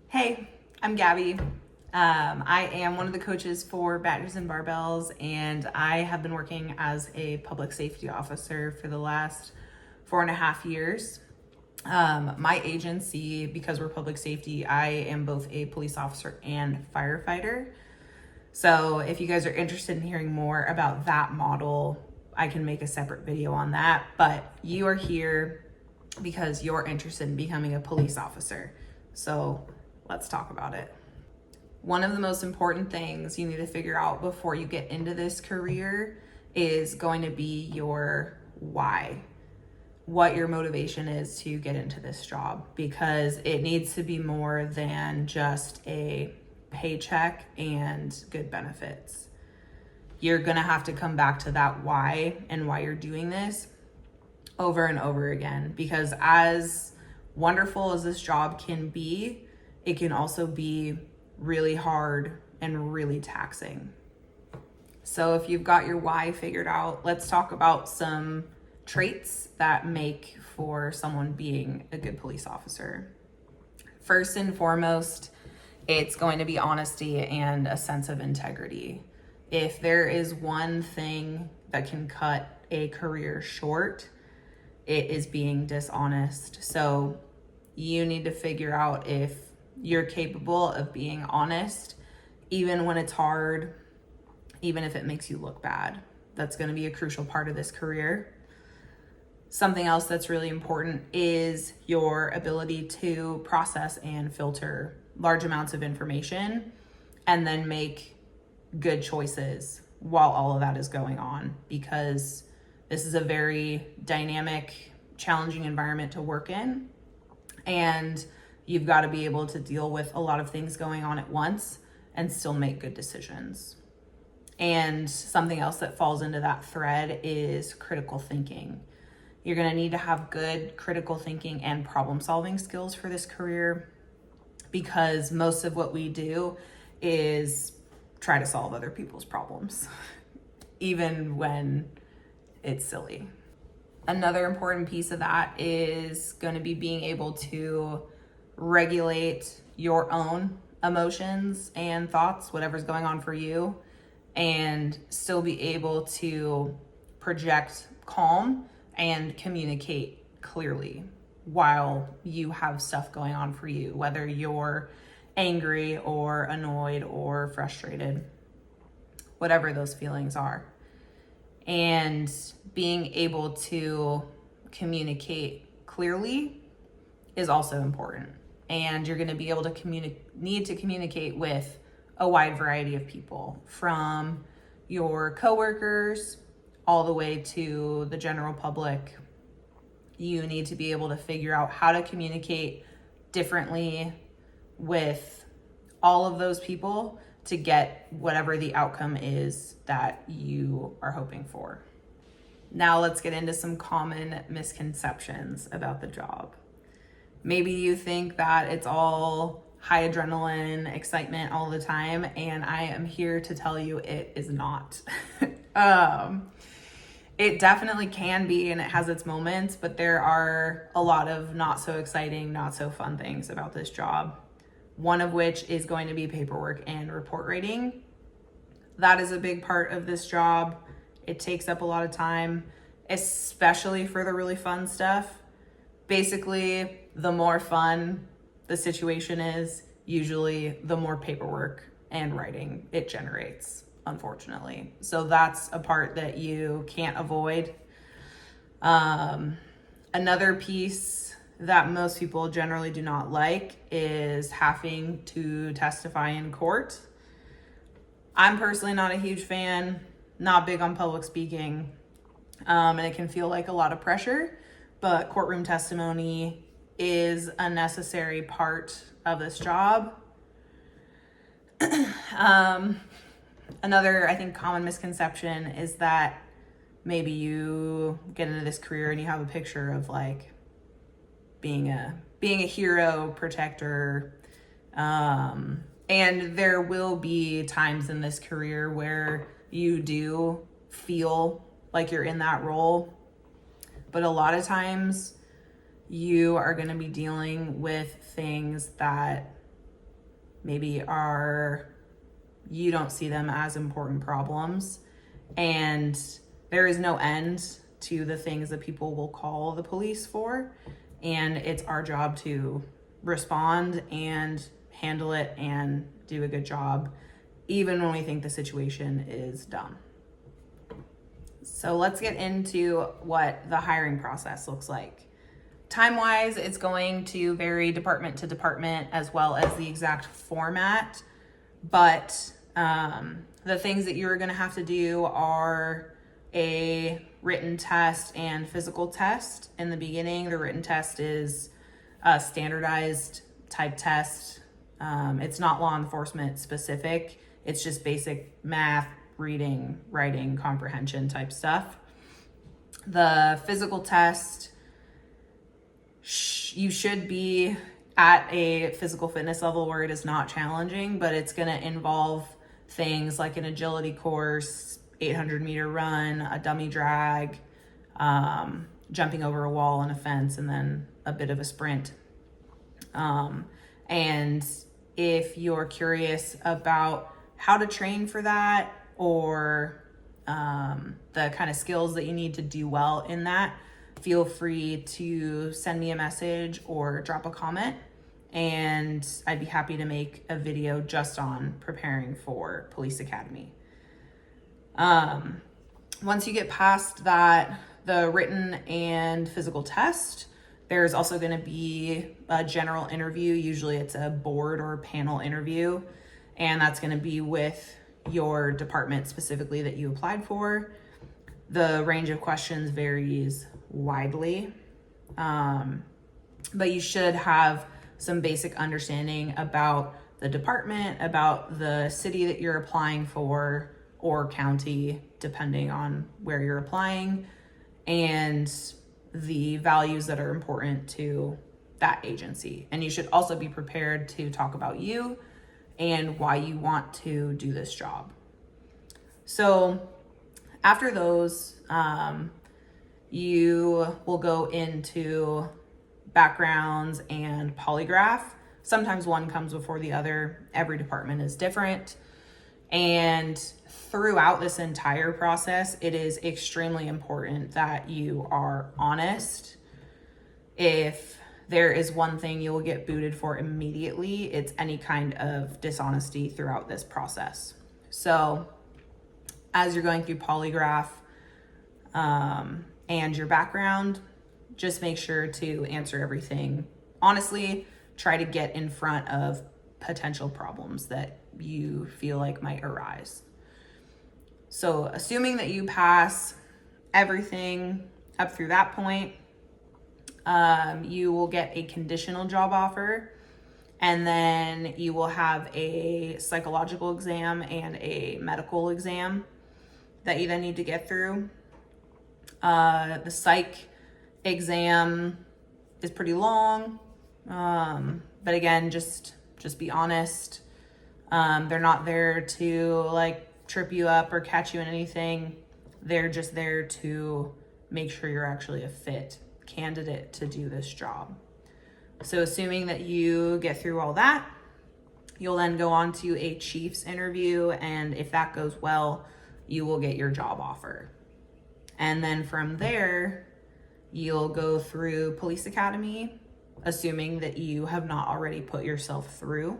Hey, I'm Gabby. I am one of the coaches for Badgers and Barbells, and I have been working as a public safety officer for the last 4.5 years. My agency, because we're public safety, I am both a police officer and firefighter. So if you guys are interested in hearing more about that model, I can make a separate video on that. But you are here because you're interested in becoming a police officer. So let's talk about it. One of the most important things you need to figure out before you get into this career is going to be your why, what your motivation is to get into this job, because it needs to be more than just a paycheck and good benefits. You're gonna have to come back to that why and why you're doing this over and over again, because as wonderful as this job can be, it can also be really hard and really taxing. So if you've got your why figured out, let's talk about some traits that make for someone being a good police officer. First and foremost, it's going to be honesty and a sense of integrity. If there is one thing that can cut a career short, it is being dishonest. So you need to figure out if you're capable of being honest, even when it's hard, even if it makes you look bad. That's going to be a crucial part of this career. Something else that's really important is your ability to process and filter large amounts of information and then make good choices while all of that is going on, because this is a very dynamic, challenging environment to work in, and you've got to be able to deal with a lot of things going on at once and still make good decisions. And something else that falls into that thread is critical thinking. You're going to need to have good critical thinking and problem solving skills for this career, because most of what we do is try to solve other people's problems, even when it's silly. Another important piece of that is going to be being able to regulate your own emotions and thoughts, whatever's going on for you, and still be able to project calm and communicate clearly while you have stuff going on for you, whether you're angry or annoyed or frustrated, whatever those feelings are. And being able to communicate clearly is also important. And you're going to be able to need to communicate with a wide variety of people, from your coworkers all the way to the general public. You need to be able to figure out how to communicate differently with all of those people to get whatever the outcome is that you are hoping for. Now let's get into some common misconceptions about the job. Maybe you think that it's all high adrenaline excitement all the time, and I am here to tell you it is not. It definitely can be, and it has its moments, but there are a lot of not so exciting, not so fun things about this job. One of which is going to be paperwork and report writing. That is a big part of this job. It takes up a lot of time, especially for the really fun stuff. Basically, the more fun the situation is, usually the more paperwork and writing it generates, unfortunately. So that's a part that you can't avoid. Another piece that most people generally do not like is having to testify in court. I'm personally not a huge fan, not big on public speaking, and it can feel like a lot of pressure, but courtroom testimony is a necessary part of this job. Another, I think, common misconception is that maybe you get into this career and you have a picture of like being a hero, protector, and there will be times in this career where you do feel like you're in that role, but a lot of times you are going to be dealing with things that maybe you don't see them as important problems. And there is no end to the things that people will call the police for. And it's our job to respond and handle it and do a good job, even when we think the situation is dumb. So let's get into what the hiring process looks like. Time-wise, it's going to vary department to department as well as the exact format. But the things that you're going to have to do are a written test and physical test. In the beginning, the written test is a standardized type test. It's not law enforcement specific. It's just basic math, reading, writing, comprehension type stuff. The physical test, you should be at a physical fitness level where it is not challenging, but it's going to involve things like an agility course, 800-meter run, a dummy drag, jumping over a wall and a fence, and then a bit of a sprint. And if you're curious about how to train for that, or the kind of skills that you need to do well in that, feel free to send me a message or drop a comment, and I'd be happy to make a video just on preparing for Police Academy. Once you get past that, the written and physical test, there's also going to be a general interview. Usually it's a board or panel interview, and that's going to be with your department specifically that you applied for. The range of questions varies widely, but you should have some basic understanding about the department, about the city that you're applying for, or county, depending on where you're applying, and the values that are important to that agency. And you should also be prepared to talk about you and why you want to do this job. So after those, you will go into backgrounds and polygraph. Sometimes one comes before the other. Every department is different. And throughout this entire process, it is extremely important that you are honest. If there is one thing you will get booted for immediately, it's any kind of dishonesty throughout this process. So as you're going through polygraph and your background, just make sure to answer everything honestly. Try to get in front of potential problems that you feel like might arise. So assuming that you pass everything up through that point, you will get a conditional job offer, and then you will have a psychological exam and a medical exam that you then need to get through. The psych exam is pretty long, but again, just be honest. They're not there to like trip you up or catch you in anything. They're just there to make sure you're actually a fit candidate to do this job. So assuming that you get through all that, you'll then go on to a chief's interview, and if that goes well, you will get your job offer. And then from there, you'll go through Police Academy, assuming that you have not already put yourself through.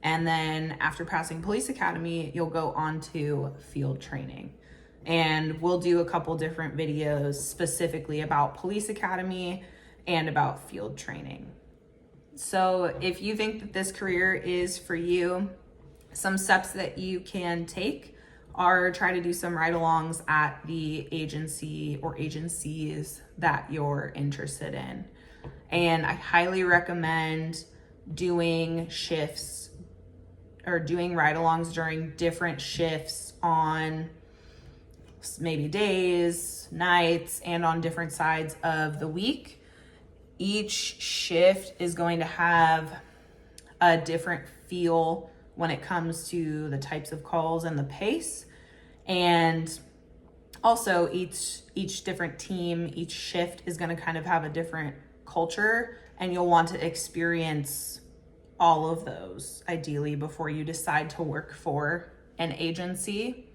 And then after passing Police Academy, you'll go on to field training. And we'll do a couple different videos specifically about Police Academy and about field training. So if you think that this career is for you, some steps that you can take are try to do some ride-alongs at the agency or agencies that you're interested in. And I highly recommend doing shifts or doing ride-alongs during different shifts on maybe days, nights, and on different sides of the week. Each shift is going to have a different feel when it comes to the types of calls and the pace. And also each different team, each shift is going to kind of have a different culture, and you'll want to experience all of those ideally before you decide to work for an agency.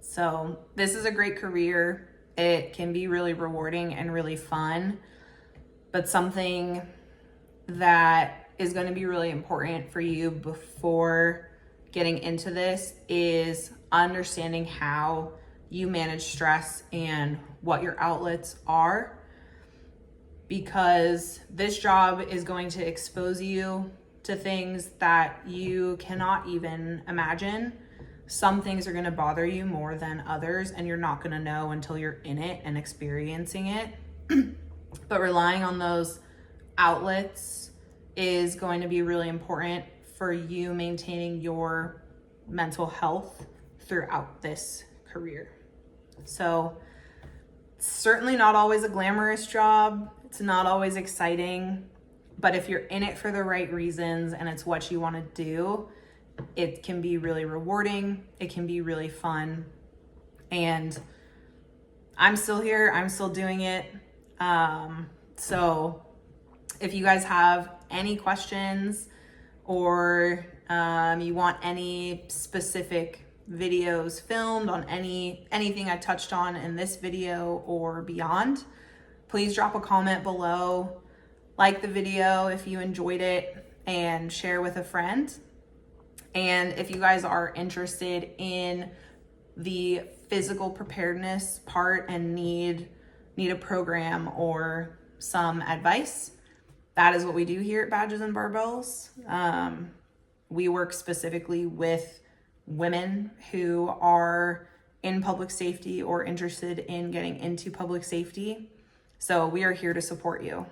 So this is a great career. It can be really rewarding and really fun, but something that is going to be really important for you before getting into this is understanding how you manage stress and what your outlets are, because this job is going to expose you to things that you cannot even imagine. Some things are going to bother you more than others, and you're not going to know until you're in it and experiencing it. But relying on those outlets is going to be really important for you maintaining your mental health throughout this career. So it's certainly not always a glamorous job. It's not always exciting, but if you're in it for the right reasons and it's what you want to do, it can be really rewarding. It can be really fun. And I'm still here. I'm still doing it. So if you guys have any questions or you want any specific videos filmed on anything I touched on in this video or beyond, please drop a comment below, like the video if you enjoyed it, and share with a friend. And if you guys are interested in the physical preparedness part and need a program or some advice, that is what we do here at Badges and Barbells. We work specifically with women who are in public safety or interested in getting into public safety. So we are here to support you.